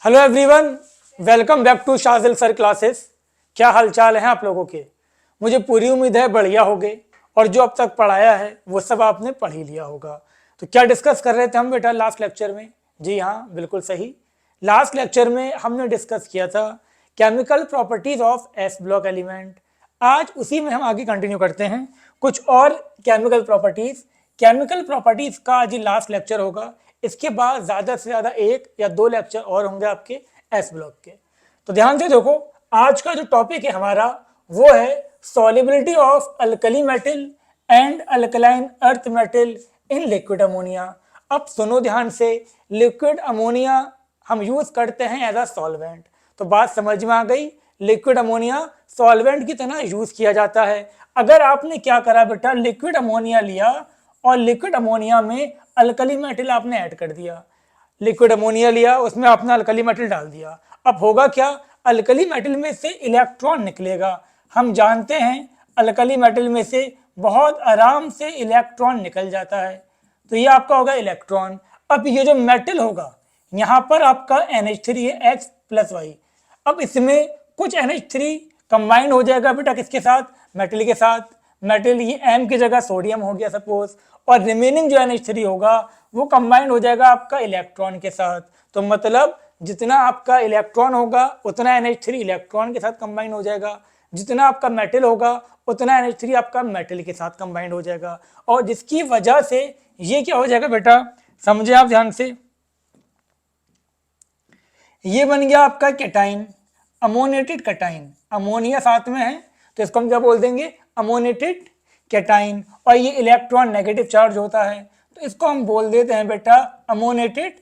Hello everyone, welcome back to Shajil sir classes. क्या हालचाल है आप लोगों के? मुझे पूरी उम्मीद है बढ़िया होगे और जो अब तक पढ़ाया है वो सब आपने पढ़ ही लिया होगा। तो क्या डिस्कस कर रहे थे हम बेटा लास्ट लेक्चर में? जी हाँ, बिल्कुल सही। लास्ट लेक्चर में हमने डिस्कस किया था chemical properties of S block element. आज उसी में हम आगे कंटिन्यू करते हैं कुछ और केमिकल प्रॉपर्टीज का आज लास्ट लेक्चर होगा। इसके बाद ज़्यादा से ज़्यादा 1 या 2 लेक्चर और होंगे आपके एस ब्लॉक के। तो ध्यान से देखो, आज का जो टॉपिक है हमारा वो है solubility of alkali metal and alkaline earth metal in liquid ammonia. अब सुनो ध्यान से, लिक्विड अमोनिया हम यूज करते हैं एज अ सॉल्वेंट। तो बात समझ में आ गई, लिक्विड अमोनिया सॉल्वेंट की तरह यूज किया जाता है। अगर आपने क्या करा बेटा, लिक्विड अमोनिया लिया और लिक्विड अमोनिया में अल्कली मेटल आपने ऐड कर दिया। लिक्विड अमोनिया लिया, उसमें आपने अल्कली मेटल डाल दिया। अब होगा क्या, अल्कली मेटल में से इलेक्ट्रॉन निकलेगा। हम जानते हैं अल्कली मेटल में से बहुत आराम से इलेक्ट्रॉन निकल जाता है। तो ये आपका होगा इलेक्ट्रॉन। अब ये जो मेटल होगा, यहाँ पर आपका NH3 है X + Y। अब इसमें कुछ NH3 कंबाइंड हो जाएगा बेटा किसके साथ? मेटल के साथ। मेटल ये M की जगह सोडियम हो गया सपोज, और रिमेनिंग जो NH3 होगा वो कंबाइंड हो जाएगा आपका इलेक्ट्रॉन के साथ। तो मतलब जितना आपका इलेक्ट्रॉन होगा उतना NH3 इलेक्ट्रॉन के साथ कंबाइंड हो जाएगा, जितना आपका मेटल होगा उतना NH3 आपका मेटल के साथ कंबाइंड हो जाएगा। और जिसकी वजह से ये क्या हो जाएगा बेटा, समझे आप ध्यान से, ये बन गया आपका कैटाइन, अमोनेटेड कैटाइन। अमोनिया साथ में है तो इसको हम क्या बोल देंगे, अमोनेटेड कैटाइन। और ये इलेक्ट्रॉन नेगेटिव चार्ज होता है तो इसको हम बोल देते हैं बेटा अमोनेटेड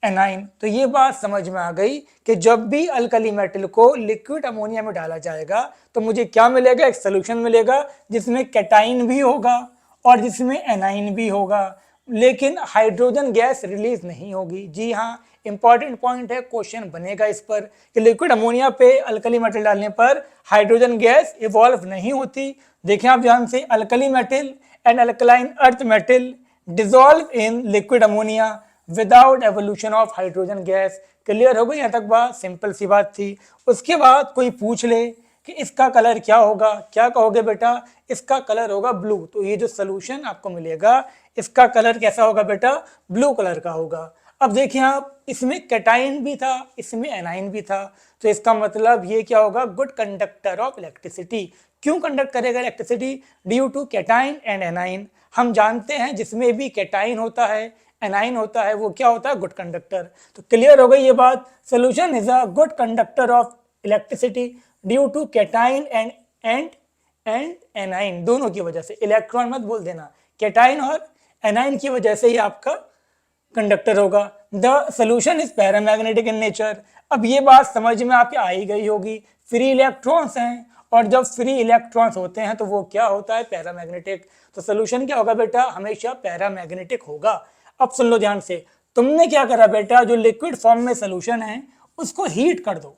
एनाइन। तो ये बात समझ में आ गई कि जब भी अल्कली मेटल को लिक्विड अमोनिया में डाला जाएगा तो मुझे क्या मिलेगा, एक सोल्यूशन मिलेगा जिसमें कैटाइन भी होगा और जिसमें एनाइन भी होगा, लेकिन हाइड्रोजन गैस रिलीज नहीं होगी। जी हाँ, इंपॉर्टेंट पॉइंट है, क्वेश्चन बनेगा इस पर कि लिक्विड अमोनिया पे अल्कली मेटल डालने पर हाइड्रोजन गैस इवॉल्व नहीं होती। देखें आप ध्यान से, alkali metal and alkaline earth metal dissolve in liquid ammonia without evolution of hydrogen gas. Clear हो गई? यहाँ तक बात सिंपल सी बात थी। उसके बाद कोई पूछ ले कि इसका कलर क्या होगा, क्या कहोगे बेटा, इसका कलर होगा ब्लू। तो ये जो सोल्यूशन आपको मिलेगा इसका कलर कैसा होगा बेटा, ब्लू कलर का होगा। अब देखिए आप, इसमें कैटाइन भी था, इसमें एनाइन भी था, तो इसका मतलब ये क्या होगा, गुड कंडक्टर ऑफ इलेक्ट्रिसिटी। क्यों कंडक्ट करेगा electricity? Due to cation and anion. हम जानते हैं जिसमें भी कैटाइन होता है, एनाइन होता है, वो क्या होता है, गुड कंडक्टर। तो क्लियर हो गई ये बात, solution is a good conductor of electricity due to cation and anion, दोनों की वजह से। इलेक्ट्रॉन मत बोल देना, कैटाइन और एनाइन की वजह से ही आपका कंडक्टर होगा। The solution is paramagnetic in nature. अब ये बात समझ में आपके आई गई होगी, फ्री इलेक्ट्रॉन्स हैं और जब फ्री इलेक्ट्रॉन्स होते हैं तो वो क्या होता है, पैरामैग्नेटिक। तो सोल्यूशन क्या होगा बेटा, हमेशा पैरामैग्नेटिक होगा। अब सुन लो ध्यान से, तुमने क्या करा बेटा, जो लिक्विड फॉर्म में सोल्यूशन है उसको हीट कर दो,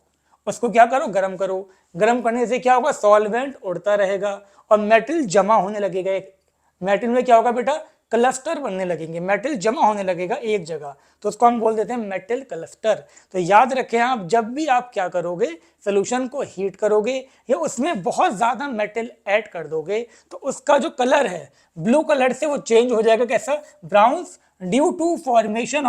उसको क्या करो, गर्म करो। गर्म करने से क्या होगा, सॉल्वेंट उड़ता रहेगा और मेटल जमा होने लगेगा। एक मेटल में क्या होगा बेटा, क्लस्टर बनने लगेंगे, मेटल जमा होने लगेगा एक जगह, तो उसको हम बोल देते हैं मेटल क्लस्टर। तो याद रखें आप, जब भी आप क्या करोगे, सोल्यूशन को हीट करोगे या उसमें बहुत ज़्यादा मेटल ऐड कर दोगे तो उसका जो कलर है ब्लू कलर से वो चेंज हो जाएगा, कैसा, brown, due to formation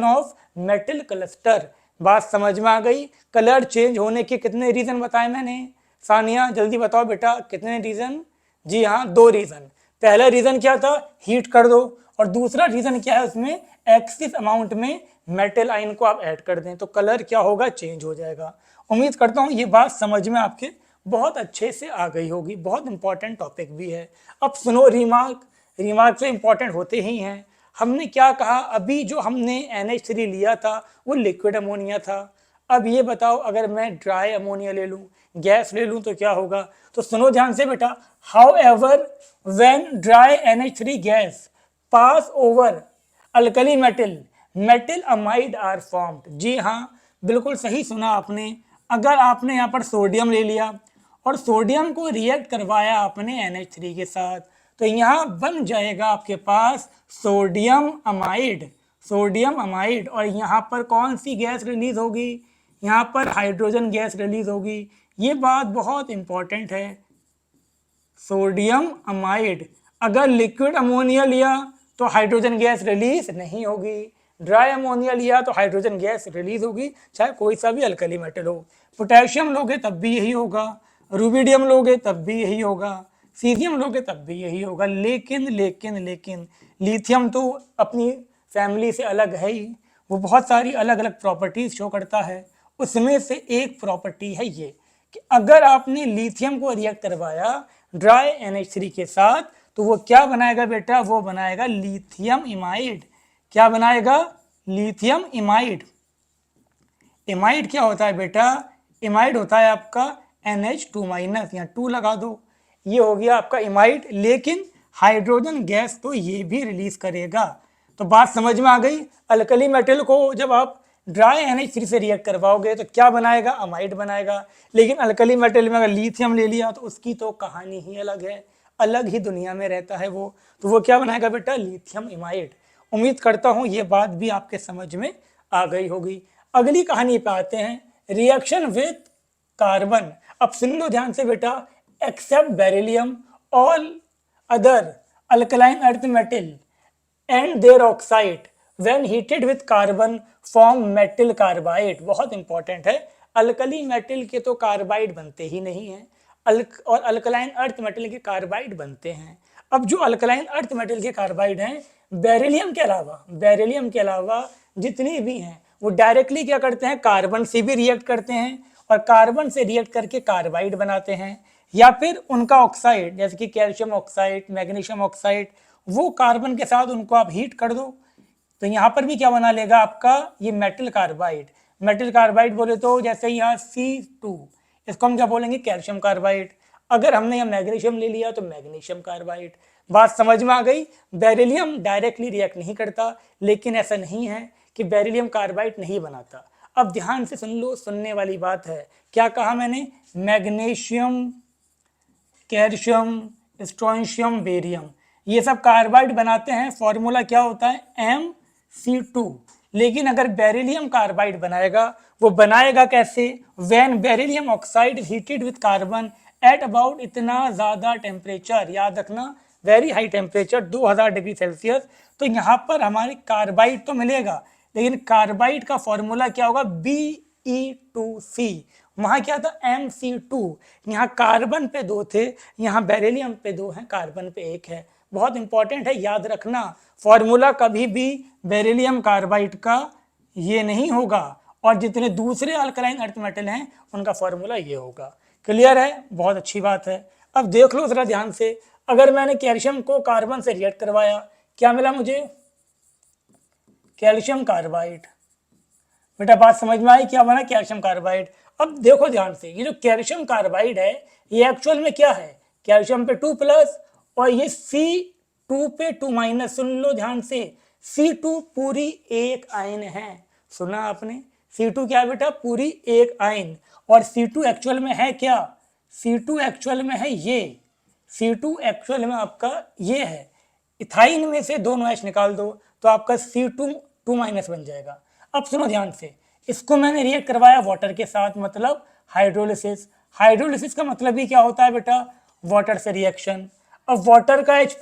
of metal cluster. बात समझ में आ गई? कलर चेंज होने के कितने रीजन बताए मैंने? सानिया जल्दी बताओ बेटा, कितने रीजन? जी हाँ, 2 रीजन। पहला रीजन क्या था, हीट कर दो, और दूसरा रीजन क्या है, उसमें एक्सिस अमाउंट में मेटल आयन को आप ऐड कर दें तो कलर क्या होगा, चेंज हो जाएगा। उम्मीद करता हूँ ये बात समझ में आपके बहुत अच्छे से आ गई होगी, बहुत इंपॉर्टेंट टॉपिक भी है। अब सुनो, रिमार्क तो इंपॉर्टेंट होते ही हैं। हमने क्या कहा, अभी जो हमने NH3 लिया था वो लिक्विड अमोनिया था। अब ये बताओ, अगर मैं ड्राई अमोनिया ले लूँ, गैस ले लूँ तो क्या होगा? तो सुनो ध्यान से बेटा, however when dry NH3 gas pass over alkali metal amide are formed. जी हाँ, बिल्कुल सही सुना आपने। अगर आपने यहाँ पर सोडियम ले लिया और सोडियम को रिएक्ट करवाया आपने NH3 के साथ, तो यहाँ बन जाएगा आपके पास सोडियम अमाइड। सोडियम अमाइड, और यहाँ पर कौन सी गैस रिलीज होगी, यहाँ पर हाइड्रोजन गैस रिलीज होगी। ये बात बहुत इंपॉर्टेंट है। सोडियम अमाइड, अगर लिक्विड अमोनिया लिया तो हाइड्रोजन गैस रिलीज नहीं होगी, ड्राई अमोनिया लिया तो हाइड्रोजन गैस रिलीज होगी, चाहे कोई सा भी अल्कली मेटल हो। पोटेशियम लोगे तब भी यही होगा, रुबिडियम लोगे तब भी यही होगा, सीजियम लोगे तब भी यही होगा। लेकिन लेकिन लेकिन लिथियम तो अपनी फैमिली से अलग है ही, वो बहुत सारी अलग अलग प्रॉपर्टीज शो करता है। उसमें से एक प्रॉपर्टी है ये कि अगर आपने लिथियम को रिएक्ट करवाया ड्राई NH3 के साथ तो वो क्या बनाएगा बेटा, वो बनाएगा लिथियम इमाइड। क्या बनाएगा, लिथियम इमाइड। इमाइड क्या होता है बेटा, इमाइड होता है आपका NH2- या 2 लगा दो, ये हो गया आपका इमाइड। लेकिन हाइड्रोजन गैस तो ये भी रिलीज करेगा। तो बात समझ में आ गई। अल्कली मेटल को जब आप ड्राई NH3 से रिएक्ट करवाओगे तो क्या बनाएगा, अमाइड बनाएगा। लेकिन अल्कली मेटल में अगर लिथियम ले लिया तो उसकी तो कहानी ही अलग है, अलग ही दुनिया में रहता है वो। तो वो क्या बनाएगा बेटा, लिथियम इमाइड। उम्मीद करता हूँ ये बात भी आपके समझ में आ गई होगी। अगली कहानी पे आते हैं, रिएक्शन विद कार्बन। अब सुन लो ध्यान से बेटा, except beryllium all other alkaline earth metal and their oxide when heated with carbon form metal carbide. बहुत इंपॉर्टेंट है, अल्कली मेटल के तो कार्बाइड बनते ही नहीं है, और अल्कलाइन अर्थ मेटल के कार्बाइड बनते हैं। अब जो अल्कलाइन अर्थ मेटल के कार्बाइड हैं, बेरिलियम के अलावा जितनी भी हैं वो डायरेक्टली क्या करते हैं, कार्बन से भी रिएक्ट करते हैं, और कार्बन से रिएक्ट करके कार्बाइड बनाते हैं। या फिर उनका ऑक्साइड जैसे कि कैल्शियम ऑक्साइड, मैग्नीशियम ऑक्साइड, वो कार्बन के साथ उनको आप हीट कर दो तो यहाँ पर भी क्या बना लेगा आपका, ये मेटल कार्बाइड। मेटल कार्बाइड बोले तो जैसे यहाँ C2, इसको हम क्या बोलेंगे, कैल्शियम कार्बाइड। अगर हमने यहाँ मैग्नीशियम ले लिया तो मैग्नीशियम कार्बाइड। बात समझ में आ गई। बेरिलियम डायरेक्टली रिएक्ट नहीं करता, लेकिन ऐसा नहीं है कि बेरिलियम कार्बाइड नहीं बनाता। अब ध्यान से सुन लो, सुनने वाली बात है। क्या कहा मैंने, मैग्नीशियम, कैल्शियम, स्ट्रोंशियम, बेरियम, ये सब कार्बाइड बनाते हैं। फॉर्मूला क्या होता है, MC2। लेकिन अगर बेरिलियम कार्बाइड बनाएगा, वो बनाएगा कैसे, when beryllium oxide heated with carbon at about इतना ज़्यादा टेम्परेचर, याद रखना very high temperature 2000 degree Celsius. तो यहाँ पर हमारे कार्बाइड तो मिलेगा, लेकिन कार्बाइड का फॉर्मूला क्या होगा, BE2C। वहाँ क्या था, MC2। यहाँ कार्बन पे 2 थे, यहाँ बेरिलियम पे 2 हैं, कार्बन पे 1 है। बहुत इंपॉर्टेंट है, याद रखना। फॉर्मूला कभी भी बेरिलियम कार्बाइड का ये नहीं होगा, और जितने दूसरे अल्कलाइन अर्थ मेटल हैं उनका फॉर्मूला ये होगा। क्लियर है, बहुत अच्छी बात है। अब देख लो जरा ध्यान से, अगर मैंने कैल्शियम को कार्बन से रिएक्ट करवाया, क्या मिला मुझे, कैल्शियम कार्बाइड। बेटा बात समझ में आई, क्या बना, कैल्शियम कार्बाइड। अब देखो ध्यान से, ये जो कैल्शियम कार्बाइड है ये एक्चुअल में क्या है, कैल्शियम पे 2+, और ये C2 पे 2-। सुन लो ध्यान से, C2 पूरी एक आयन है। सुना आपने, C2 क्या है बेटा, पूरी एक आयन। और C2 एक्चुअल में है क्या, C2 एक्चुअल में है ये, C2 एक्चुअल में आपका ये है। इथाइन में से 2 OH निकाल दो तो आपका C2 2- बन जाएगा। अब सुनो ध्यान से, इसको मैंने रिएक्ट करवाया वाटर के साथ, मतलब हाइड्रोलिसिस। हाइड्रोलिसिस का मतलब ही क्या होता है बेटा, वाटर से रिएक्शन। अब वाटर का H+,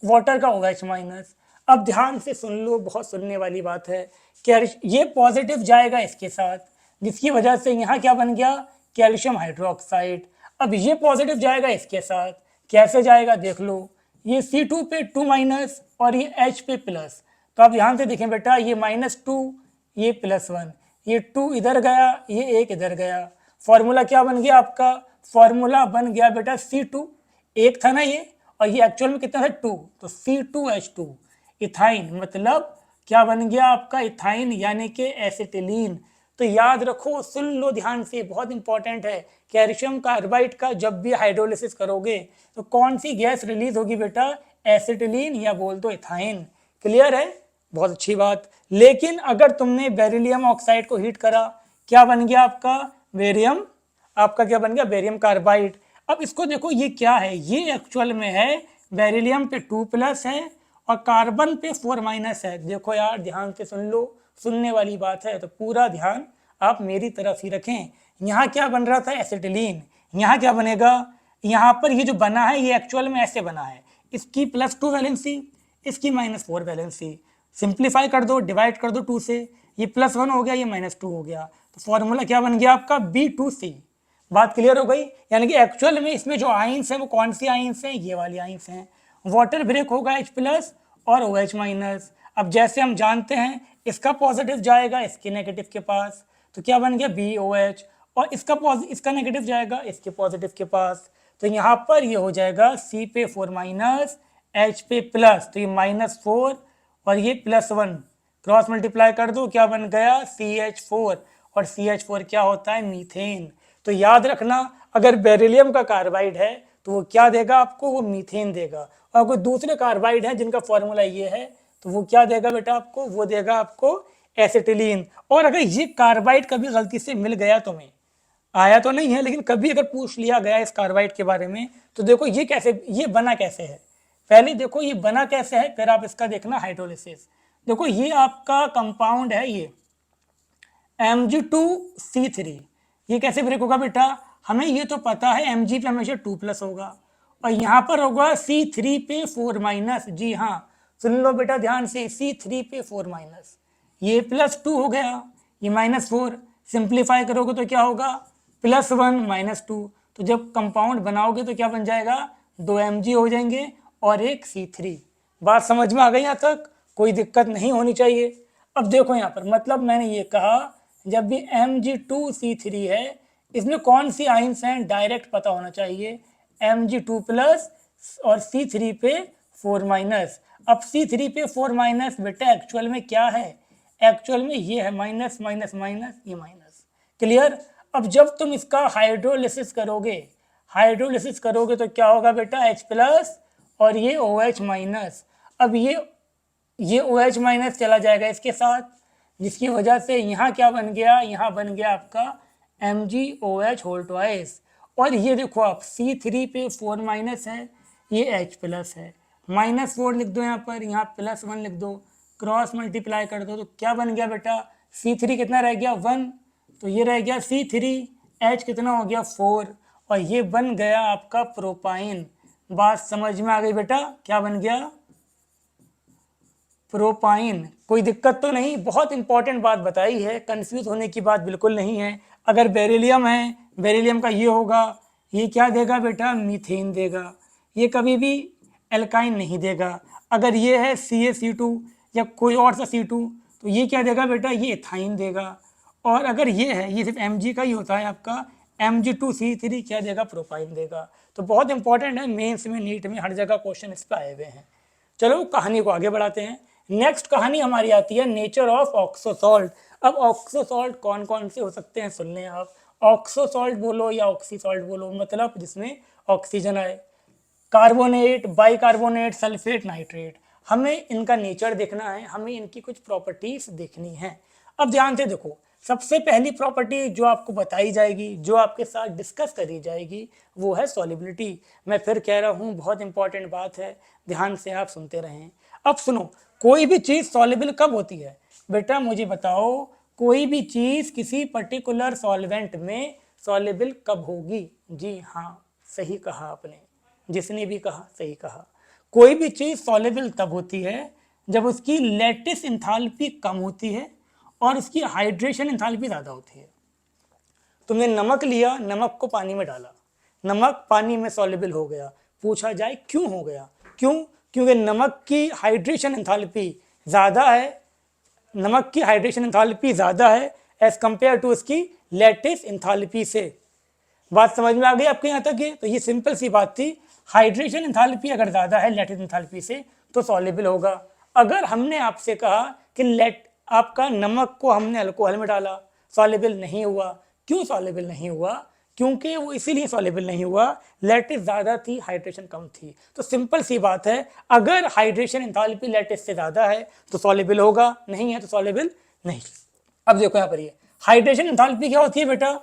वाटर का OH-। अब ध्यान से सुन लो, बहुत सुनने वाली बात है। ये पॉजिटिव जाएगा इसके साथ, जिसकी वजह से यहाँ क्या बन गया, कैल्शियम हाइड्रोक्साइड। अब ये पॉजिटिव जाएगा इसके साथ, कैसे जाएगा देख लो, ये C2 पे 2- और ये H पे प्लस। तो आप ध्यान से देखें बेटा, ये -2, ये +1, ये 2 इधर गया, ये 1 इधर गया। फॉर्मूला क्या बन गया आपका, फॉर्मूला बन गया बेटा C2, एक था ना ये, और ये एक्चुअल में कितना था 2, तो C2H2 इथाइन। मतलब क्या बन गया आपका, इथाइन, यानी कि एसिटिलीन। तो याद रखो, सुन लो ध्यान से, बहुत इंपॉर्टेंट है। कैल्शियम कार्बाइड का जब भी हाइड्रोलिसिस करोगे तो कौन सी गैस रिलीज होगी बेटा, एसिटिलीन, या बोल दो इथाइन। क्लियर है, बहुत अच्छी बात। लेकिन अगर तुमने बेरिलियम ऑक्साइड को हीट करा, क्या बन गया आपका, बेरियम, आपका क्या बन गया, बेरियम कार्बाइड। अब इसको देखो, ये क्या है, ये एक्चुअल में है बेरिलियम पे 2+ है, और कार्बन पे 4 माइनस है। देखो यार ध्यान से सुन लो, सुनने वाली बात है तो पूरा ध्यान आप मेरी तरफ ही रखें। यहाँ क्या बन रहा था, एसिटिलीन। यहाँ क्या बनेगा, यहाँ पर ये जो बना है ये एक्चुअल में ऐसे बना है, इसकी +2 वैलेंसी, इसकी -4 वैलेंसी। सिंप्लीफाई कर दो, डिवाइड कर दो 2 से, ये +1 हो गया, ये -2 हो गया, तो फॉर्मूला क्या बन गया आपका, B2C। बात क्लियर हो गई। यानी कि एक्चुअल में इसमें जो आइंस हैं वो कौन सी आइंस हैं, ये वाली आइंस हैं। वाटर ब्रेक होगा H+ और OH-। अब जैसे हम जानते हैं इसका पॉजिटिव जाएगा इसके नेगेटिव के पास, तो क्या बन गया BOH, और इसका नेगेटिव जाएगा इसके पॉजिटिव के पास, तो यहाँ पर ये हो जाएगा C पे 4- H पे प्लस, तो ये -4 और ये +1 क्रॉस मल्टीप्लाई कर दो, क्या बन गया CH4, और CH4 क्या होता है, मीथेन। तो याद रखना अगर बेरिलियम का कार्बाइड है तो वो क्या देगा आपको, वो मीथेन देगा। और कोई दूसरे कार्बाइड है जिनका फॉर्मूला ये है तो वो क्या देगा बेटा आपको, वो देगा आपको एसिटिलीन। और अगर ये कार्बाइड कभी गलती से मिल गया तुम्हें, आया तो नहीं है लेकिन कभी अगर पूछ लिया गया इस कार्बाइड के बारे में, तो देखो ये कैसे, ये बना कैसे है, पहले देखो ये बना कैसे है, फिर आप इसका देखना हाइड्रोलिसिस। देखो ये आपका कंपाउंड है, ये Mg2C3, ये कैसे ब्रेक होगा बेटा, हमें ये तो पता है Mg पे हमेशा 2+ होगा, और यहाँ पर होगा C3 पे 4-। जी हाँ सुन लो बेटा ध्यान से, C3 पे 4-, ये +2 हो गया, ये -4, सिंप्लीफाई करोगे तो क्या होगा, +1 -2, तो जब कंपाउंड बनाओगे तो क्या बन जाएगा, 2 Mg हो जाएंगे और एक C3। बात समझ में आ गई, यहाँ तक कोई दिक्कत नहीं होनी चाहिए। अब देखो यहाँ पर, मतलब मैंने ये कहा जब भी Mg2C3 है इसमें कौन सी आइंस हैं डायरेक्ट पता होना चाहिए, Mg2+ और C3 पे 4-। अब C3 पे 4- बेटा एक्चुअल में क्या है, एक्चुअल में ये है माइनस माइनस माइनस, ये माइनस। क्लियर। अब जब तुम इसका हाइड्रोलिसिस करोगे, हाइड्रोलिसिस करोगे तो क्या होगा बेटा, H+ और ये OH-। अब ये OH- चला जाएगा इसके साथ, जिसकी वजह से यहाँ क्या बन गया, यहाँ बन गया आपका MgOH2। और ये देखो आप C3 पे 4- है, ये H+ है, -4 लिख दो यहाँ पर, यहाँ +1 लिख दो, क्रॉस मल्टीप्लाई कर दो, तो क्या बन गया बेटा, C3 कितना रह गया 1, तो ये रह गया C3, H कितना हो गया 4, और ये बन गया आपका प्रोपाइन। बात समझ में आ गई बेटा, क्या बन गया, प्रोपाइन। कोई दिक्कत तो नहीं, बहुत इंपॉर्टेंट बात बताई है, कंफ्यूज होने की बात बिल्कुल नहीं है। अगर बेरिलियम है, बेरिलियम का ये होगा, ये क्या देगा बेटा, मीथेन देगा, ये कभी भी एल्काइन नहीं देगा। अगर ये है CaC2 या कोई और सा C2 तो ये क्या देगा बेटा, ये एथाइन देगा। और अगर ये है, ये सिर्फ Mg का ही होता है आपका, Mg2C3 क्या देगा, प्रोपाइन देगा। तो बहुत इंपॉर्टेंट है, मेंस में, नीट में, हर जगह क्वेश्चन इस पर आए हुए हैं। चलो कहानी को आगे बढ़ाते हैं। नेक्स्ट कहानी हमारी आती है नेचर ऑफ ऑक्सोसॉल्ट। अब ऑक्सोसॉल्ट कौन कौन से हो सकते हैं सुन लें आप। ऑक्सोसॉल्ट बोलो या ऑक्सीसॉल्ट बोलो, मतलब जिसमें ऑक्सीजन आए, कार्बोनेट, बाइकार्बोनेट, सल्फेट, नाइट्रेट। हमें इनका नेचर देखना है, हमें इनकी कुछ प्रॉपर्टीज देखनी है। अब ध्यान से देखो, सबसे पहली प्रॉपर्टी जो आपको बताई जाएगी, जो आपके साथ डिस्कस करी जाएगी, वो है सॉलिबिलिटी। मैं फिर कह रहा हूँ बहुत इंपॉर्टेंट बात है, ध्यान से आप सुनते रहें। अब सुनो, कोई भी चीज़ सॉल्युबल कब होती है बेटा, मुझे बताओ, कोई भी चीज़ किसी पर्टिकुलर सॉल्वेंट में सॉल्युबल कब होगी। जी हाँ सही कहा आपने, जिसने भी कहा सही कहा। कोई भी चीज़ सॉल्युबल तब होती है जब उसकी लैटिस एंथैल्पी कम होती है और उसकी हाइड्रेशन एंथैल्पी ज़्यादा होती है। तुमने नमक लिया, नमक को पानी में डाला, नमक पानी में सॉल्युबल हो गया, पूछा जाए क्यों हो गया, क्यों, क्योंकि नमक की हाइड्रेशन एंथैल्पी ज़्यादा है, नमक की हाइड्रेशन एंथैल्पी ज़्यादा है एज कंपेयर टू उसकी लैटिस एंथैल्पी से। बात समझ में आ गई आपके यहाँ तक ये, तो ये सिंपल सी बात थी, हाइड्रेशन एंथैल्पी अगर ज़्यादा है लैटिस एंथैल्पी से तो सॉल्युबल होगा। अगर हमने आपसे कहा कि आपका नमक को हमने अल्कोहल में डाला, सॉल्युबल नहीं हुआ, क्यों सॉल्युबल नहीं हुआ, क्योंकि वो इसीलिए सॉल्युबल नहीं हुआ, लैटिस ज़्यादा थी, हाइड्रेशन कम थी। तो सिंपल सी बात है, अगर हाइड्रेशन एंथैल्पी लैटिस से ज़्यादा है तो सॉल्युबल होगा, नहीं है तो सॉल्युबल नहीं। अब देखो यहाँ पर ये हाइड्रेशन एंथैल्पी क्या होती है बेटा,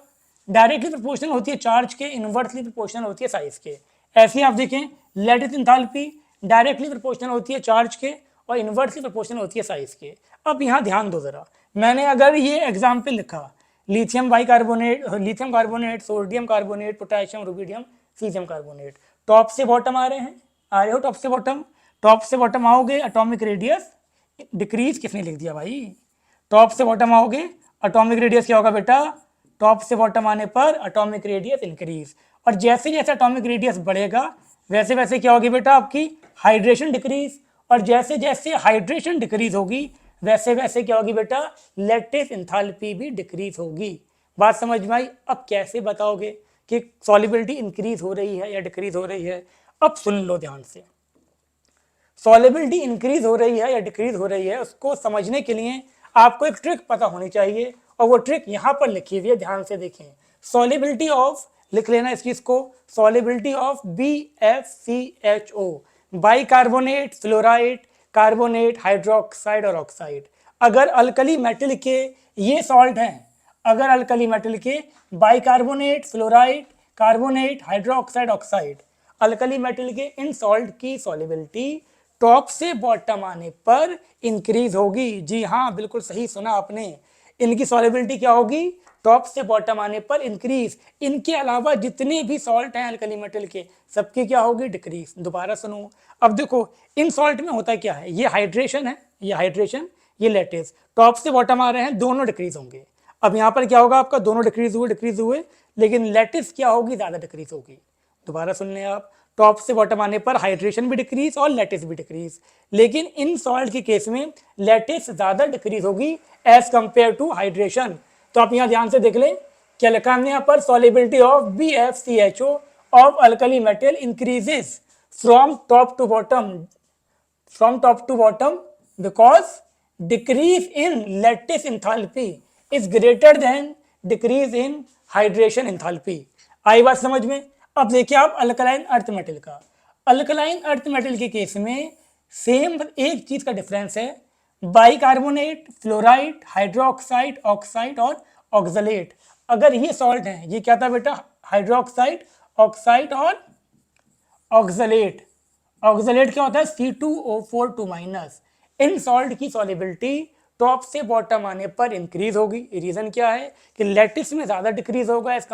डायरेक्टली प्रोपोर्शनल होती है चार्ज के, इनवर्सली प्रोपोर्शनल होती है साइज के। ऐसे आप देखें लैटिस एंथैल्पी डायरेक्टली प्रोपोर्शनल होती है चार्ज के और इन्वर्सली प्रोपोर्शनल होती है साइज के। अब यहाँ ध्यान दो जरा, मैंने अगर ये एग्जाम्पल लिखा lithium carbonate, sodium carbonate, potassium, rubidium, caesium carbonate, top से बॉटम आ रहे हैं, आ रहे हो टॉप से बॉटम आओगे, एटॉमिक रेडियस डिक्रीज किसने लिख दिया भाई, टॉप से बॉटम आओगे एटॉमिक रेडियस क्या होगा बेटा, टॉप से बॉटम आने पर एटॉमिक रेडियस इंक्रीज, और जैसे जैसे एटॉमिक रेडियस बढ़ेगा वैसे वैसे क्या होगी बेटा आपकी हाइड्रेशन डिक्रीज, और जैसे जैसे हाइड्रेशन डिक्रीज होगी वैसे वैसे क्या होगी बेटा लैटिस एंथैल्पी भी डिक्रीज होगी। बात समझ में आई? अब कैसे बताओगे कि सॉल्युबिलिटी इंक्रीज हो रही है या डिक्रीज हो रही है? अब सुन लो ध्यान से, सॉल्युबिलिटी इंक्रीज हो रही है या डिक्रीज हो रही है उसको समझने के लिए आपको एक ट्रिक पता होनी चाहिए, और वो ट्रिक यहां पर लिखी हुई है, ध्यान से देखें। सॉल्युबिलिटी ऑफ, लिख लेना इस चीज को, solubility of BFCHO, bicarbonate, fluoride, carbonate, hydroxide और ऑक्साइड। अगर अल्कली मेटल के ये सॉल्ट हैं, अगर अल्कली मेटल के bicarbonate, fluoride, carbonate, hydroxide, oxide, alkali metal के इन सॉल्ट की सॉल्युबिलिटी टॉप से बॉटम आने पर इंक्रीज होगी। जी हाँ, बिल्कुल सही सुना आपने, इनकी सॉल्युबिलिटी क्या होगी, टॉप से बॉटम आने पर इंक्रीज। इनके अलावा जितने भी सॉल्ट हैं अल्कली मेटल के सबकी क्या होगी, डिक्रीज। दोबारा सुनो, अब देखो इन सॉल्ट में होता क्या है, ये हाइड्रेशन है, ये हाइड्रेशन, ये लैटिस, टॉप से बॉटम आ रहे हैं, दोनों डिक्रीज होंगे। अब यहाँ पर क्या होगा आपका, दोनों डिक्रीज हुए, लेकिन लैटिस क्या होगी, ज्यादा डिक्रीज होगी। दोबारा सुन लें आप, टॉप से बॉटम आने पर हाइड्रेशन भी डिक्रीज और लैटिस भी डिक्रीज, लेकिन इन सॉल्ट के केस में लैटिस ज्यादा डिक्रीज होगी एज कंपेयर टू हाइड्रेशन। तो आप यहाँ ध्यान से देख लें, क्या लिखा हमने यहाँ पर, solubility of BFCHO of alkali metal increases from top to bottom because decrease in lattice enthalpy is greater than decrease in hydration enthalpy. आई बात समझ में? अब देखिए आप अल्कलाइन अर्थ मेटल का, अल्कलाइन अर्थ मेटल के केस में सेम एक चीज का डिफरेंस है, बाइकार्बोनेट, फ्लोराइड, हाइड्रोक्साइड, ऑक्साइड और ऑक्सलेट। अगर ये सॉल्ट हैं, ये क्या था बेटा, हाइड्रोक्साइड, ऑक्साइड और ऑक्सलेट। ऑक्सलेट क्या होता है, C2O4 इन सॉल्ट की सॉल्युबिलिटी टॉप से बॉटम आने पर इंक्रीज होगी। रीजन क्या है कि लैटिस में ज्यादा डिक्रीज होगा एज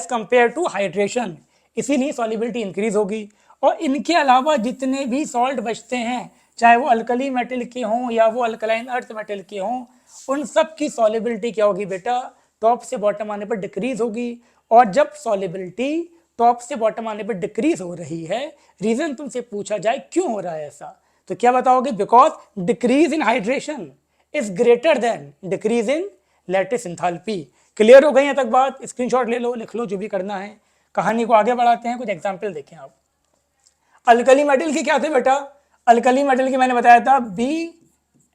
कंपेयर टू हाइड्रेशन, इसीलिए सॉल्युबिलिटी इंक्रीज होगी। और इनके अलावा जितने भी सॉल्ट बचते हैं, चाहे वो अल्कली मेटल के हों या वो अल्कलाइन अर्थ मेटल के हों, उन सब की सॉल्युबिलिटी क्या होगी बेटा, टॉप से बॉटम आने पर डिक्रीज होगी। और जब सॉल्युबिलिटी टॉप से बॉटम आने पर डिक्रीज हो रही है, रीजन तुमसे पूछा जाए क्यों हो रहा है ऐसा, तो क्या बताओगे, because decrease in hydration is greater than decrease in lattice enthalpy. Clear हो गई यहाँ तक बात? स्क्रीनशॉट ले लो, लिख लो, जो भी करना है। कहानी को आगे बढ़ाते हैं, कुछ एग्जाम्पल देखें आप। अल्कली मेटल की क्या थे बेटा, अल्कली मेटल की मैंने बताया था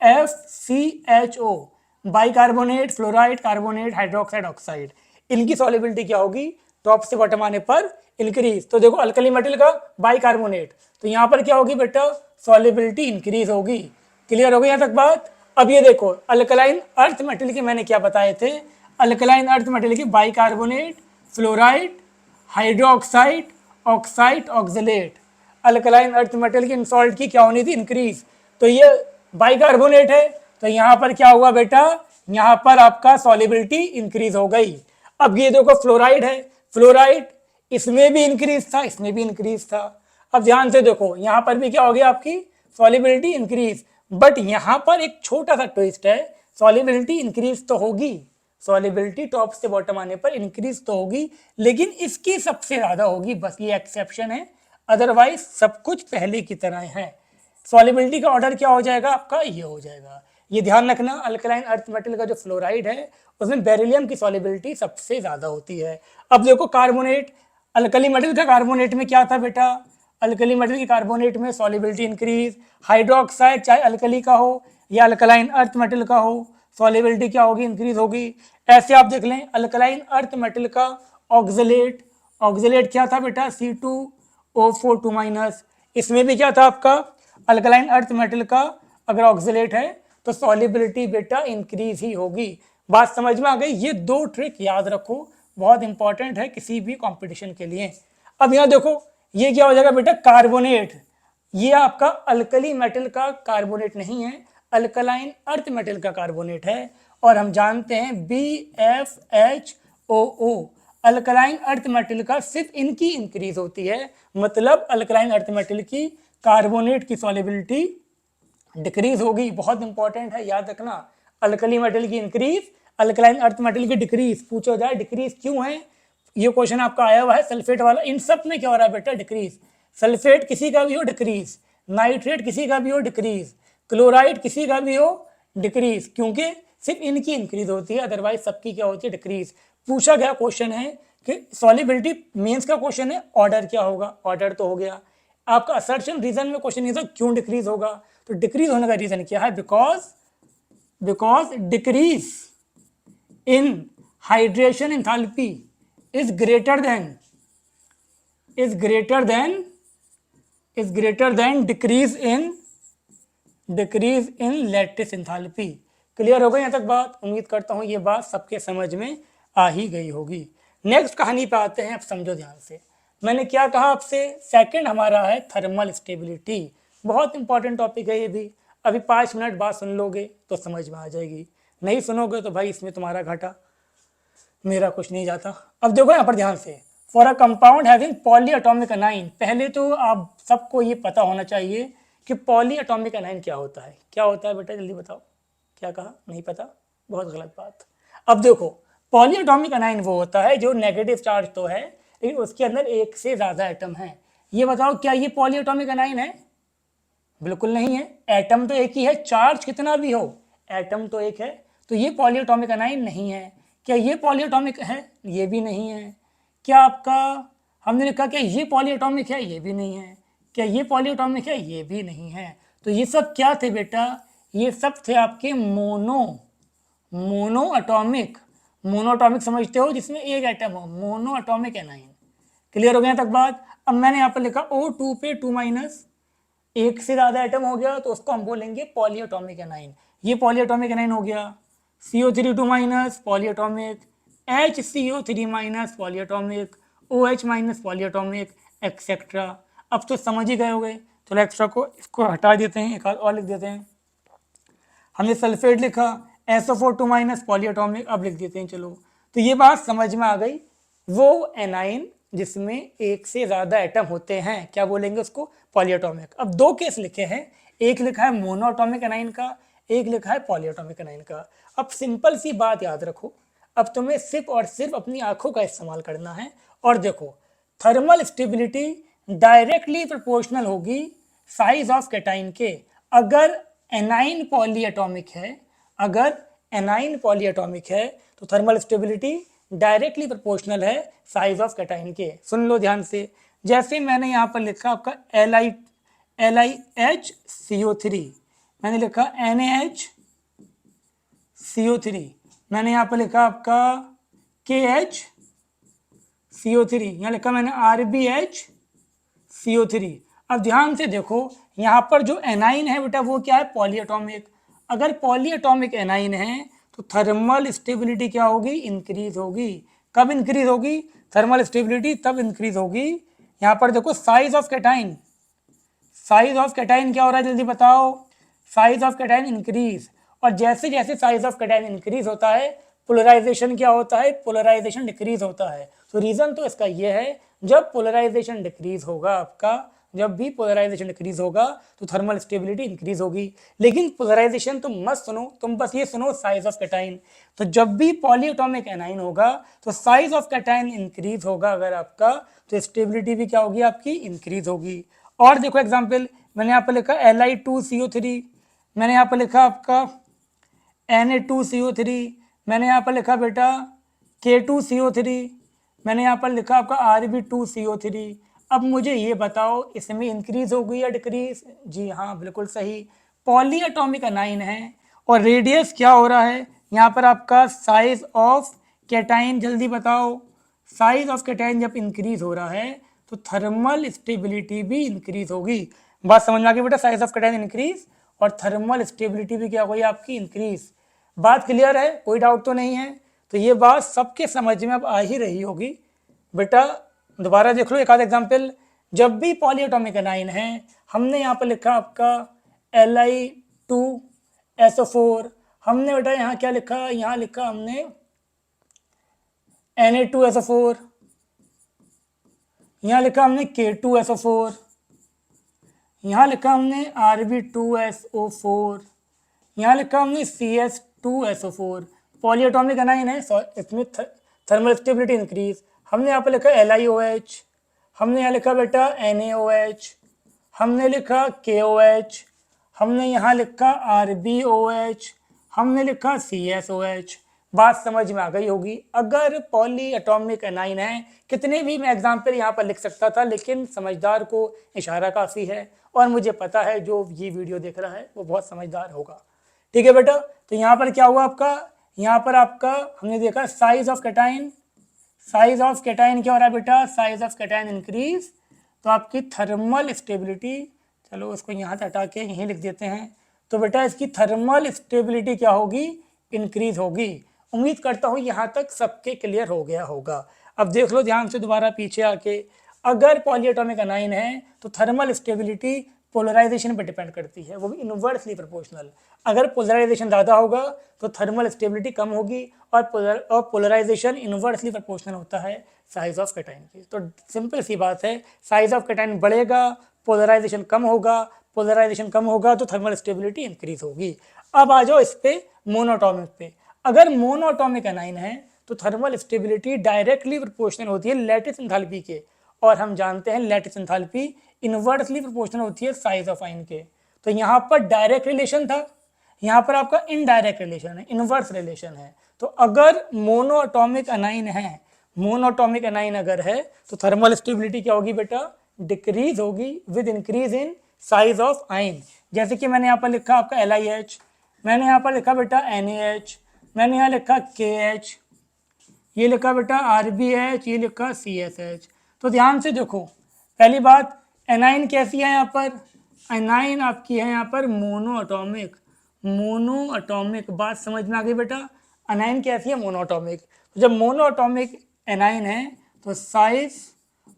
BFCHO, bicarbonate, fluoride, carbonate, hydroxide, oxide. इनकी सॉल्युबिलिटी क्या होगी, टॉप से बॉटम आने पर इंक्रीज। तो देखो अल्कली मेटल का बाइकार्बोनेट, तो यहाँ पर क्या होगी बेटा, सॉल्युबिलिटी इंक्रीज होगी। क्लियर हो गई यहाँ तक बात? अब ये देखो अल्कलाइन अर्थ मेटल के मैंने क्या बताए थे, अल्कलाइन अर्थ मेटल की bicarbonate, fluoride, hydroxide, oxide, oxalate. Alkaline earth metal की इन सॉल्ट की क्या होनी थी, इंक्रीज। तो ये बाइकार्बोनेट है, तो यहाँ पर क्या हुआ बेटा, यहाँ पर आपका सॉल्युबिलिटी इंक्रीज हो गई। अब ये देखो फ्लोराइड है, फ्लोराइड इसमें भी इंक्रीज था, इसमें भी इंक्रीज था। अब ध्यान से देखो यहाँ पर भी क्या हो गया, आपकी सॉल्युबिलिटी इंक्रीज। बट यहाँ पर एक छोटा सा ट्विस्ट है, सॉल्युबिलिटी इंक्रीज तो होगी, सॉल्युबिलिटी टॉप से बॉटम आने पर इंक्रीज तो होगी, लेकिन इसकी सबसे ज्यादा होगी, बस ये एक्सेप्शन है, अदरवाइज सब कुछ पहले की तरह है। सॉल्युबिलिटी का ऑर्डर क्या हो जाएगा आपका, ये हो जाएगा। ये ध्यान रखना, अल्कलाइन अर्थ मेटल का जो फ्लोराइड है उसमें बेरिलियम की सॉल्युबिलिटी सबसे ज्यादा होती है। अब देखो कार्बोनेट, अल्कली मेटल का कार्बोनेट में क्या था बेटा, अल्कली मेटल की कार्बोनेट में सॉल्युबिलिटी इंक्रीज। हाइड्रोक्साइड चाहे अल्कली का हो या अल्कलाइन अर्थ मेटल का हो, सॉल्युबिलिटी क्या होगी, इंक्रीज होगी। ऐसे आप देख लें अल्कलाइन अर्थ मेटल का ऑक्सलेट, ऑक्सलेट क्या था बेटा, C2O4 इसमें भी क्या था आपका, अल्कलाइन अर्थ मेटल का अगर ऑक्सलेट है तो सॉल्युबिलिटी बेटा इंक्रीज ही होगी। बात समझ में आ गई? ये दो ट्रिक याद रखो, बहुत इंपॉर्टेंट है किसी भी कंपटीशन के लिए। अब यहाँ देखो ये क्या हो जाएगा बेटा, कार्बोनेट, ये आपका अल्कली मेटल का कार्बोनेट नहीं है, अल्कलाइन अर्थ मेटल का कार्बोनेट है। और हम जानते हैं BFHOO अल्कलाइन अर्थ मेटल का सिर्फ इनकी इंक्रीज होती है, मतलब अल्कलाइन अर्थ मेटल की कार्बोनेट की सॉल्युबिलिटी डिक्रीज होगी। बहुत इंपॉर्टेंट है, याद रखना, अल्कली मेटल की इंक्रीज, अल्कलाइन अर्थ मेटल की डिक्रीज। पूछा जाए डिक्रीज क्यों है, ये क्वेश्चन आपका आया हुआ है सल्फेट वाला। इन सब में क्या हो रहा है बेटा, डिक्रीज। सल्फेट किसी का भी हो डिक्रीज, नाइट्रेट किसी का भी हो डिक्रीज, क्लोराइड किसी का भी हो डिक्रीज, क्योंकि सिर्फ इनकी इंक्रीज होती है, अदरवाइज सबकी क्या होती है, डिक्रीज। पूछा गया क्वेश्चन है कि सॉल्युबिलिटी, मेंस का क्वेश्चन है ऑर्डर क्या होगा, ऑर्डर तो हो गया। आपका असर्शन रीजन में क्वेश्चन ये था क्यों डिक्रीज होगा, तो डिक्रीज होने का रीजन क्या है, because decrease in hydration enthalpy is greater than decrease in lattice enthalpy। Clear हो गई यहाँ तक बात, उम्मीद करता हूँ ये बात सबके समझ में आ ही गई होगी। नेक्स्ट कहानी पे आते हैं, अब समझो ध्यान से। मैंने क्या कहा आपसे, सेकंड हमारा है थर्मल स्टेबिलिटी। बहुत इंपॉर्टेंट टॉपिक है ये भी, अभी 5 मिनट बाद सुन लोगे तो समझ में आ जाएगी, नहीं सुनोगे तो भाई इसमें तुम्हारा घाटा, मेरा कुछ नहीं जाता। अब देखो यहाँ पर ध्यान से, for a compound having poly atomic anion, पहले तो आप सबको ये पता होना चाहिए कि पॉली एटॉमिक अनाइन क्या होता है। क्या होता है बेटा, जल्दी बताओ, क्या कहा, नहीं पता, बहुत गलत बात। अब देखो, पॉली एटॉमिक अनाइन वो होता है जो नेगेटिव चार्ज तो है लेकिन उसके अंदर एक से ज्यादा एटम है। ये बताओ क्या ये पॉली एटॉमिक अनाइन है, बिल्कुल नहीं है, एटम तो एक ही है, चार्ज कितना भी हो एटम तो एक है, तो ये पॉली एटॉमिक अनाइन नहीं है। क्या ये पॉलीएटॉमिक है, ये भी नहीं है। क्या आपका, हमने लिखा क्या ये पॉलीएटॉमिक है, ये भी नहीं है। क्या ये पॉलीएटॉमिक है, ये भी नहीं है। तो ये सब क्या थे बेटा, ये सब थे आपके मोनोएटॉमिक समझते हो, जिसमें एक एटम हो, मोनोएटॉमिक एनाइन। क्लियर हो गया तक बात। अब मैंने यहाँ पर लिखा O2 पे 2- एक से ज्यादा एटम हो गया तो उसको हम बोलेंगे पॉलीएटॉमिक एनाइन। ये पॉलीएटॉमिक एनाइन हो गया। CO3 2- polyatomic, HCO3- polyatomic, OH- polyatomic, etcetera. अब तो समझ ही गए हो गए, चलो एक्स्ट्रा को इसको हटा देते हैं, एक और लिख देते हैं। हमने सल्फेट लिखा, SO4 2- पॉलीएटॉमिक, अब लिख देते हैं चलो। तो ये बात समझ में आ गई, वो एनाइन जिसमें एक से ज्यादा एटम होते हैं क्या बोलेंगे उसको, पॉलीएटॉमिक। अब 2 केस लिखे हैं, एक लिखा है मोनोएटॉमिक एनाइन का, एक लिखा है पॉलीएटॉमिक एनाइन का। अब सिंपल सी बात याद रखो, अब तुम्हें सिर्फ और सिर्फ अपनी आंखों का इस्तेमाल करना है और देखो, थर्मल स्टेबिलिटी डायरेक्टली प्रोपोर्शनल होगी साइज ऑफ कैटाइन के। अगर एनाइन पॉलीएटॉमिक है, अगर एनाइन पॉलीएटॉमिक है तो थर्मल स्टेबिलिटी डायरेक्टली प्रोपोर्शनल है साइज ऑफ कैटाइन के। सुन लो ध्यान से, जैसे मैंने यहाँ पर लिखा आपका LiHCO3, मैंने लिखा NaHCO3, मैंने यहाँ पर लिखा आपका KHCO3, यहाँ लिखा मैंने RbHCO3। अब ध्यान से देखो, यहाँ पर जो एनाइन है बेटा वो क्या है, पॉलीएटॉमिक। अगर पॉलीएटॉमिक एनाइन है तो थर्मल स्टेबिलिटी क्या होगी, इंक्रीज होगी। कब इंक्रीज होगी थर्मल स्टेबिलिटी, तब इंक्रीज होगी, यहाँ पर देखो size of cation, size of cation क्या हो रहा है जल्दी बताओ, साइज ऑफ कैटाइन इंक्रीज। और जैसे जैसे साइज ऑफ कैटाइन इंक्रीज होता है पोलराइजेशन क्या होता है, पोलराइजेशन डिक्रीज होता है। तो रीजन तो इसका ये है, जब पोलराइजेशन डिक्रीज होगा आपका, जब भी पोलराइजेशन डिक्रीज होगा तो थर्मल स्टेबिलिटी इंक्रीज होगी। लेकिन पोलराइजेशन तुम मत सुनो, तुम बस ये सुनो साइज ऑफ कैटाइन। तो जब भी पॉलीएटॉमिक एनाइन होगा तो साइज ऑफ कैटाइन इंक्रीज होगा अगर आपका, तो स्टेबिलिटी भी क्या होगी आपकी, इंक्रीज होगी। और देखो एग्जाम्पल, मैंने यहाँ पर लिखा Li2CO3, मैंने यहाँ पर लिखा आपका Na2CO3, मैंने यहाँ पर लिखा बेटा K2CO3, मैंने यहाँ पर लिखा आपका Rb2CO3। अब मुझे ये बताओ इसमें इंक्रीज होगी या डिक्रीज, जी हाँ बिल्कुल सही, पॉलीएटॉमिक अनाइन है और रेडियस क्या हो रहा है यहाँ पर आपका, साइज ऑफ कैटाइन, जल्दी बताओ, साइज ऑफ कैटाइन जब इंक्रीज हो रहा है तो थर्मल स्टेबिलिटी भी इंक्रीज होगी। बात समझ में आ गई बेटा, साइज ऑफ कैटाइन इंक्रीज और थर्मल स्टेबिलिटी भी क्या होगी आपकी, इंक्रीज। बात क्लियर है, कोई डाउट तो नहीं है। तो ये बात सबके समझ में अब आ ही रही होगी बेटा। दोबारा देख लो एक आध एग्जाम्पल, जब भी पॉलीएटॉमिक एनाइन है हमने यहाँ पर लिखा आपका Li2SO4, हमने बेटा यहाँ क्या लिखा, यहाँ लिखा हमने Na2SO4, यहाँ लिखा हमने K2SO4, यहाँ लिखा हमने Rb2SO4, यहाँ लिखा हमने CS2SO4। पॉलीएटॉमिक एनाइन है, इसमें थर्मल स्टेबिलिटी इंक्रीज। हमने यहाँ पर लिखा LiOH, हमने यहाँ लिखा बेटा NaOH, हमने लिखा KOH, हमने यहाँ लिखा RbOH, हमने लिखा CSOH। बात समझ में आ गई होगी। अगर पॉली एटॉमिक एनाइन है, कितने भी मैं एग्जाम्पल यहाँ पर लिख सकता था, लेकिन समझदार को इशारा काफ़ी है, और मुझे पता है जो ये वीडियो देख रहा है वो बहुत समझदार होगा। ठीक है बेटा, तो यहाँ पर क्या हुआ आपका, यहाँ पर आपका हमने देखा size of cation, size of cation क्या हो रहा है बेटा, साइज ऑफ कैटाइन इंक्रीज, तो आपकी थर्मल स्टेबिलिटी, चलो उसको यहाँ से हटा के यहीं लिख देते हैं, तो बेटा इसकी थर्मल स्टेबिलिटी क्या होगी, इंक्रीज होगी। उम्मीद करता हूँ यहाँ तक सबके क्लियर हो गया होगा। अब देख लो ध्यान से दोबारा पीछे आके, अगर पॉलीएटॉमिक एनाइन है तो थर्मल स्टेबिलिटी पोलराइजेशन पर डिपेंड करती है, वो भी इनवर्सली प्रोपोर्शनल। अगर पोलराइजेशन ज़्यादा होगा तो थर्मल स्टेबिलिटी कम होगी, और पोलराइजेशन इनवर्सली प्रोपोर्शनल होता है साइज ऑफ कैटाइन की। तो सिंपल सी बात है, साइज ऑफ कैटाइन बढ़ेगा, पोलराइजेशन कम होगा, पोलराइजेशन कम होगा तो थर्मल स्टेबिलिटी इंक्रीज होगी। अब आ जाओ इस पे मोनोटॉमिक पे। अगर मोनोटॉमिक एनाइन है तो थर्मल स्टेबिलिटी डायरेक्टली प्रोपोर्शनल होती है लैटिस एंथैल्पी के, और हम जानते हैं लैटिस एंथैल्पी इनवर्सली प्रोपोर्शनल होती है साइज ऑफ आयन के। तो यहाँ पर डायरेक्ट रिलेशन था, यहाँ पर आपका इनडायरेक्ट रिलेशन है, इनवर्स रिलेशन है। तो अगर मोनोटॉमिक एनाइन है, मोनोटॉमिक एनाइन अगर है तो थर्मल स्टेबिलिटी क्या होगी बेटा, डिक्रीज होगी with increase in size of ion. जैसे कि मैंने यहाँ पर लिखा आपका LiH, मैंने यहाँ पर लिखा बेटा NaH, मैंने यहाँ लिखा KH, ये लिखा बेटा RbH, ये लिखा CSH। तो ध्यान से देखो, पहली बात एनाइन कैसी है, यहाँ पर एनाइन आपकी है यहाँ पर मोनोएटॉमिक, मोनोएटॉमिक। बात समझ में आ गई बेटा, एनाइन कैसी है, मोनोएटॉमिक। तो जब मोनोएटॉमिक एनाइन है तो साइज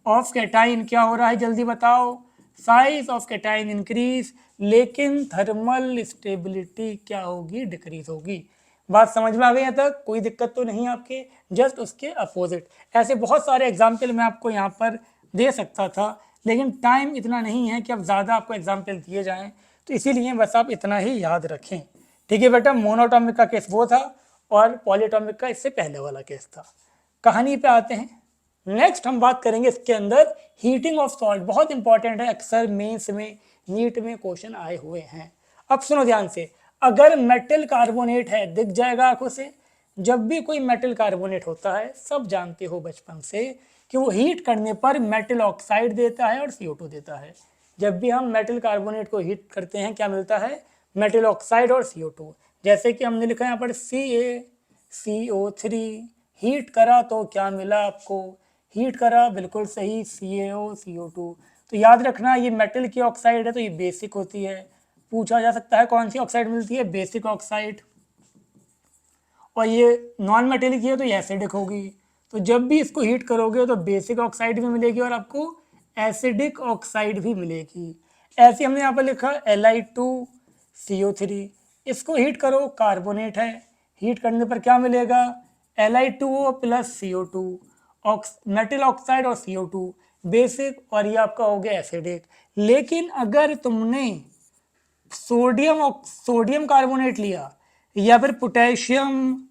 ऑफ कैटाइन क्या हो रहा है, जल्दी बताओ, साइज ऑफ कैटाइन इंक्रीज, लेकिन थर्मल स्टेबिलिटी क्या होगी, डिक्रीज होगी। बात समझ में आ गई यहाँ तक, कोई दिक्कत तो नहीं आपके, जस्ट उसके अपोजिट। ऐसे बहुत सारे एग्जाम्पल मैं आपको यहाँ पर दे सकता था, लेकिन टाइम इतना नहीं है कि अब ज़्यादा आपको एग्जाम्पल दिए जाएं, तो इसीलिए बस आप इतना ही याद रखें। ठीक है बेटा, मोनोटॉमिक का केस वो था, और पॉलीएटॉमिक का इससे पहले वाला केस था। कहानी पे आते हैं। नेक्स्ट हम बात करेंगे इसके अंदर हीटिंग ऑफ सॉल्ट, बहुत इंपॉर्टेंट है, अक्सर मेंस में, नीट में क्वेश्चन आए हुए हैं। अब सुनो ध्यान से, अगर मेटल कार्बोनेट है, दिख जाएगा आंखों से, जब भी कोई मेटल कार्बोनेट होता है, सब जानते हो बचपन से कि वो हीट करने पर मेटल ऑक्साइड देता है और CO2 देता है। जब भी हम मेटल कार्बोनेट को हीट करते हैं क्या मिलता है, मेटल ऑक्साइड और CO2। जैसे कि हमने लिखा यहाँ पर CaCO3, हीट करा तो क्या मिला आपको, हीट करा बिल्कुल सही CaO CO2। तो याद रखना ये मेटल की ऑक्साइड है तो ये बेसिक होती है। पूछा जा सकता है कौन सी ऑक्साइड मिलती है, बेसिक ऑक्साइड, और ये नॉन मेटेलिक है तो ये एसिडिक होगी। तो जब भी इसको हीट करोगे तो बेसिक ऑक्साइड भी मिलेगी और आपको एसिडिक ऑक्साइड भी मिलेगी। ऐसे हमने यहाँ पर लिखा Li2CO3, इसको हीट करो, कार्बोनेट है, हीट करने पर क्या मिलेगा, Li2O plus CO2, metal oxide और CO2 बेसिक, और ये आपका हो गया एसिडिक। लेकिन अगर तुमने सोडियम कार्बोनेट लिया या फिर पोटेशियम,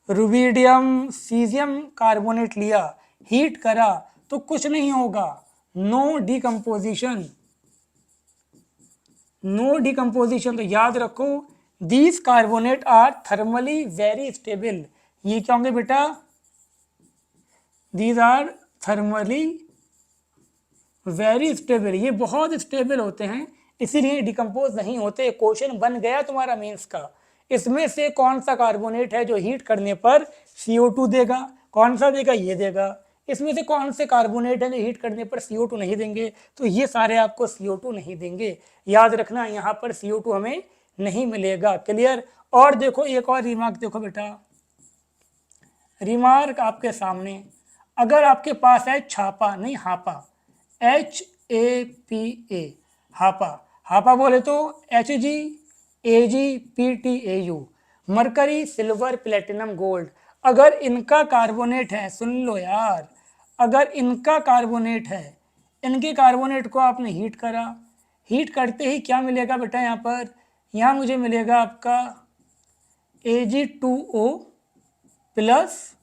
रुबिडियम, सीजियम कार्बोनेट लिया, हीट करा, तो कुछ नहीं होगा, नो डिकम्पोजिशन, नो डिकम्पोजिशन। तो याद रखो, these carbonate are thermally very stable. ये क्या होंगे बेटा, these are thermally very stable, ये बहुत स्टेबल होते हैं, इसीलिए डिकम्पोज नहीं होते। क्वेश्चन बन गया तुम्हारा मेंस का, इसमें से कौन सा कार्बोनेट है जो हीट करने पर CO2 देगा, कौन सा देगा, ये देगा। इसमें से कौन से कार्बोनेट है जो हीट करने पर CO2 नहीं देंगे, तो ये सारे आपको CO2 नहीं देंगे। याद रखना यहाँ पर CO2 हमें नहीं मिलेगा। क्लियर। और देखो एक और रिमार्क देखो बेटा, रिमार्क आपके सामने, अगर आपके पास है छापा नहीं हापा, HAPA, हापा, हापा बोले तो HgAgPtAu, mercury, silver, platinum, gold. अगर इनका कार्बोनेट है, सुन लो यार, अगर इनका कार्बोनेट है, इनके कार्बोनेट को आपने हीट करा, हीट करते ही क्या मिलेगा बेटा यहाँ पर, यहाँ मुझे मिलेगा आपका Ag2O प्लस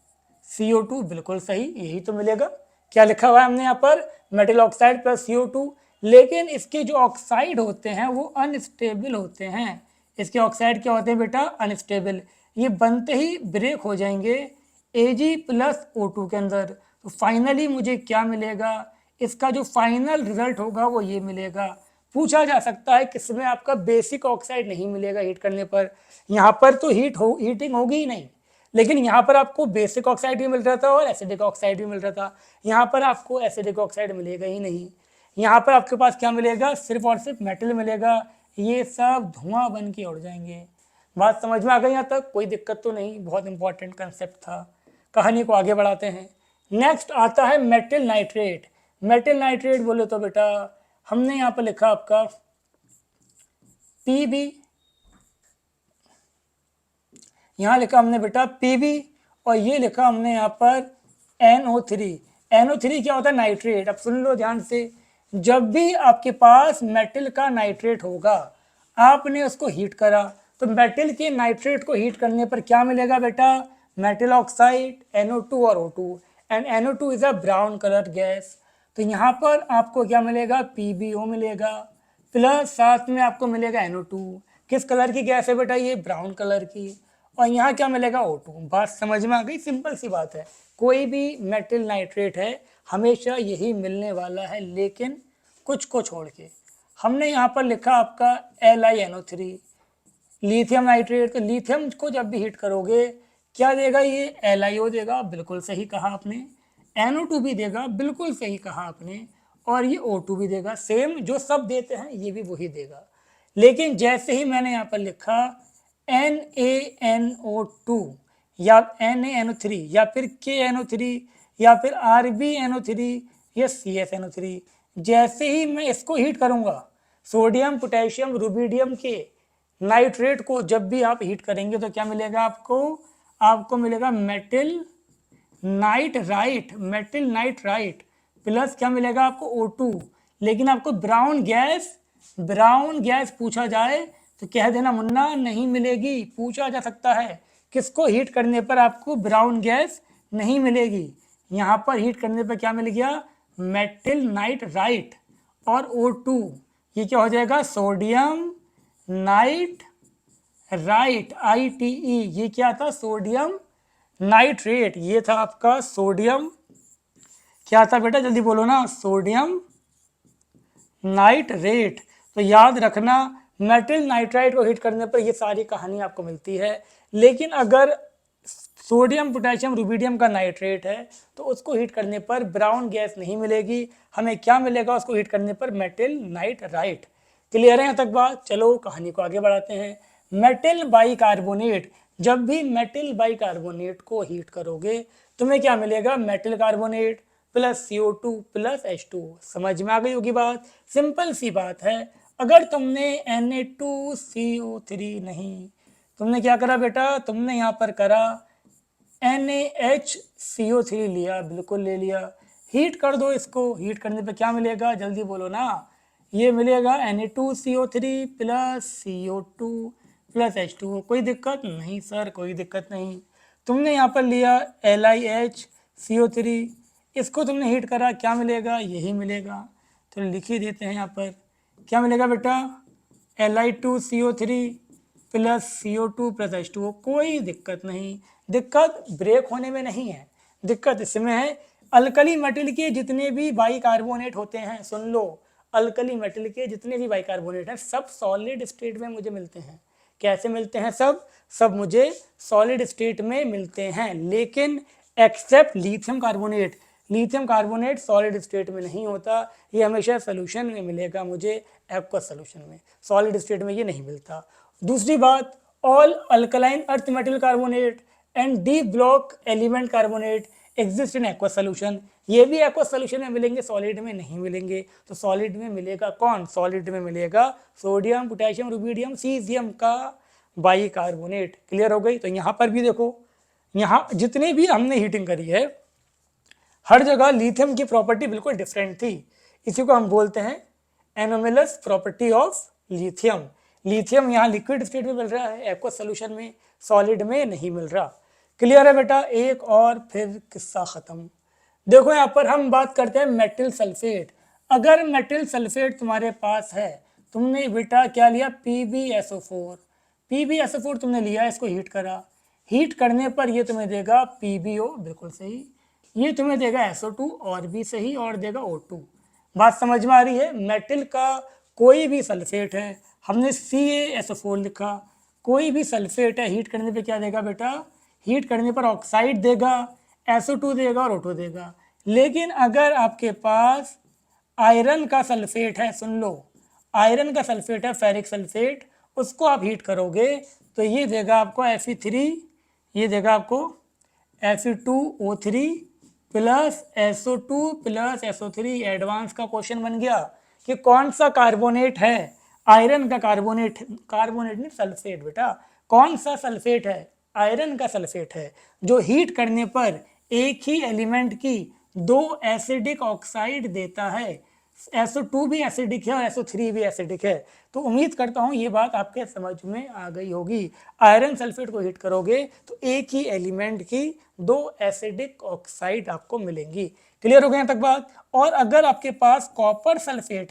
CO2, बिल्कुल सही, यही तो मिलेगा। क्या लिखा हुआ है हमने यहाँ पर, मेटल ऑक्साइड प्लस CO2। लेकिन इसके जो ऑक्साइड होते हैं वो अनस्टेबल होते हैं। इसके ऑक्साइड क्या होते हैं बेटा, अनस्टेबल। ये बनते ही ब्रेक हो जाएंगे Ag प्लस O2 के अंदर। तो फाइनली मुझे क्या मिलेगा, इसका जो फाइनल रिजल्ट होगा वो ये मिलेगा। पूछा जा सकता है किसमें आपका बेसिक ऑक्साइड नहीं मिलेगा हीट करने पर। यहाँ पर तो हीटिंग होगी ही नहीं, लेकिन यहाँ पर आपको बेसिक ऑक्साइड भी मिल रहा था और एसिडिक ऑक्साइड भी मिल रहा था। यहाँ पर आपको एसिडिक ऑक्साइड मिलेगा ही नहीं। यहाँ पर आपके पास क्या मिलेगा, सिर्फ और सिर्फ मेटल मिलेगा। ये सब धुआं बन के उड़ जाएंगे। बात समझ में आ गई यहाँ तक, कोई दिक्कत तो नहीं, बहुत इंपॉर्टेंट कंसेप्ट था। कहानी को आगे बढ़ाते हैं। नेक्स्ट आता है मेटल नाइट्रेट। मेटल नाइट्रेट बोले तो बेटा हमने यहाँ पर लिखा आपका Pb, यहाँ लिखा हमने बेटा Pb, और ये लिखा हमने यहाँ पर NO3। NO3 क्या होता है, नाइट्रेट। अब सुन लो ध्यान से, जब भी आपके पास मेटल का नाइट्रेट होगा, आपने उसको हीट करा, तो मेटल के नाइट्रेट को हीट करने पर क्या मिलेगा बेटा, मेटल ऑक्साइड, NO2 और O2, and NO2 is a brown colour gas. तो यहाँ पर आपको क्या मिलेगा, PbO मिलेगा, प्लस साथ में आपको मिलेगा NO2। किस कलर की गैस है बेटा, ये ब्राउन कलर की। और यहाँ क्या मिलेगा, O2। बात समझ में आ गई, सिंपल सी बात है। कोई भी मेटल नाइट्रेट है हमेशा यही मिलने वाला है, लेकिन कुछ को छोड़ के। हमने यहाँ पर लिखा आपका LiNO3, लिथियम नाइट्रेट। तो लिथियम को जब भी हीट करोगे क्या देगा, ये LiO देगा, बिल्कुल सही कहा आपने। NO2 भी देगा, बिल्कुल सही कहा आपने। और ये O2 भी देगा, सेम जो सब देते हैं ये भी वही देगा। लेकिन जैसे ही मैंने यहाँ पर लिखा NaNO2 या NaNO3 या फिर KNO3 या फिर RbNO3 या CsNO3, जैसे ही मैं इसको हीट करूँगा, सोडियम, पोटेशियम, रुबिडियम के नाइट्रेट को जब भी आप हीट करेंगे तो क्या मिलेगा आपको मिलेगा metal nitrite, metal nitrite, plus क्या मिलेगा आपको O2। लेकिन आपको ब्राउन गैस पूछा जाए तो कह देना मुन्ना नहीं मिलेगी। पूछा जा सकता है, किसको हीट करने पर आपको ब्राउन गैस नहीं मिलेगी। यहाँ पर हीट करने पर क्या मिल गया, मेटल नाइट्राइट और O2। ये क्या हो जाएगा, सोडियम नाइट्राइट, ITE। ये क्या था, सोडियम नाइट्रेट। ये था आपका सोडियम, क्या था बेटा जल्दी बोलो ना, सोडियम नाइट्रेट। तो याद रखना, मेटल नाइट्राइट को हीट करने पर ये सारी कहानी आपको मिलती है। लेकिन अगर सोडियम, पोटेशियम, रुबिडियम का नाइट्रेट है तो उसको हीट करने पर ब्राउन गैस नहीं मिलेगी। हमें क्या मिलेगा उसको हीट करने पर, मेटल नाइट्राइट। क्लियर है यहाँ तक बात। चलो कहानी को आगे बढ़ाते हैं। मेटल बाइकार्बोनेट, जब भी मेटल बाइकार्बोनेट को हीट करोगे तुम्हें क्या मिलेगा, metal carbonate plus CO2 plus H2। समझ में आ गई होगी बात, सिंपल सी बात है। अगर तुमने Na2CO3 नहीं, तुमने क्या करा बेटा, तुमने यहाँ पर करा NaHCO3 लिया, बिल्कुल ले लिया। हीट कर दो इसको, हीट करने पे क्या मिलेगा जल्दी बोलो ना, ये मिलेगा Na2CO3 plus CO2 plus H2O। कोई दिक्कत नहीं सर, कोई दिक्कत नहीं। तुमने यहाँ पर लिया LiHCO3, इसको तुमने हीट करा, क्या मिलेगा, यही मिलेगा। तो लिख ही देते हैं यहाँ पर, क्या मिलेगा बेटा, Li2CO3 plus CO2 plus H2O। कोई दिक्कत नहीं, दिक्कत ब्रेक होने में नहीं है, दिक्कत इसमें है अल्कली मेटल के जितने भी बाइकार्बोनेट होते हैं, सुन लो, अल्कली मेटल के जितने भी बाइकार्बोनेट हैं सब सॉलिड स्टेट में मुझे मिलते हैं। कैसे मिलते हैं, सब मुझे सॉलिड स्टेट में मिलते हैं, लेकिन except lithium carbonate. Lithium carbonate solid state में नहीं होता, ये हमेशा सोल्यूशन में मिलेगा मुझे, एक्वस सोल्यूशन में, सॉलिड स्टेट में ये नहीं मिलता। दूसरी बात, all alkaline earth metal carbonate and D block element carbonate exist in aqua solution, ये भी एक्वा सोल्यूशन में मिलेंगे, सॉलिड में नहीं मिलेंगे। तो सॉलिड में मिलेगा कौन? सॉलिड में मिलेगा सोडियम, पोटेशियम, रुबिडियम, सीजियम का बाइकार्बोनेट। क्लियर हो गई? तो यहाँ पर भी देखो, यहाँ जितनी भी हमने हीटिंग करी है हर जगह लिथियम की प्रॉपर्टी बिल्कुल डिफरेंट थी। इसी को हम बोलते हैं anomalous property of lithium. Lithium यहाँ लिक्विड स्टेट में मिल रहा है, एक्वस सॉल्यूशन में, सॉलिड में नहीं मिल रहा। क्लियर है बेटा? एक और फिर किस्सा खत्म। देखो यहाँ पर हम बात करते हैं मेटल सल्फेट। अगर मेटल सल्फेट तुम्हारे पास है, तुमने बेटा क्या लिया? PbSO4। PbSO4 तुमने लिया, इसको हीट करा, हीट करने पर ये तुम्हें देगा PbO, बिल्कुल सही। ये तुम्हें देगा SO2 और भी सही, और देगा O2। बात समझ में आ रही है? मेटल का कोई भी सल्फेट है, हमने CaSO4 लिखा, कोई भी सल्फेट है, हीट करने पे क्या देगा बेटा? हीट करने पर ऑक्साइड देगा, SO2 देगा और O2 देगा। लेकिन अगर आपके पास आयरन का सल्फेट है, सुन लो, आयरन का सल्फेट है, फेरिक सल्फेट, उसको आप हीट करोगे तो ये देगा आपको Fe3, ये देगा आपको Fe2O3 plus SO2 plus SO3। Advance का क्वेश्चन बन गया कि कौन सा कार्बोनेट है? आयरन का कार्बोनेट, कार्बोनेट नहीं सल्फेट बेटा। कौन सा सल्फेट है? आयरन का सल्फेट है, जो हीट करने पर एक ही एलिमेंट की दो एसिडिक ऑक्साइड देता है। SO2 भी एसिडिक है और SO3 भी एसिडिक है। तो उम्मीद करता हूँ ये बात आपके समझ में आ गई होगी। आयरन सल्फेट को हीट करोगे तो एक ही एलिमेंट की दो एसिडिक ऑक्साइड आपको मिलेंगी। क्लियर हो गया तक बात? और अगर आपके पास कॉपर सल्फेट है,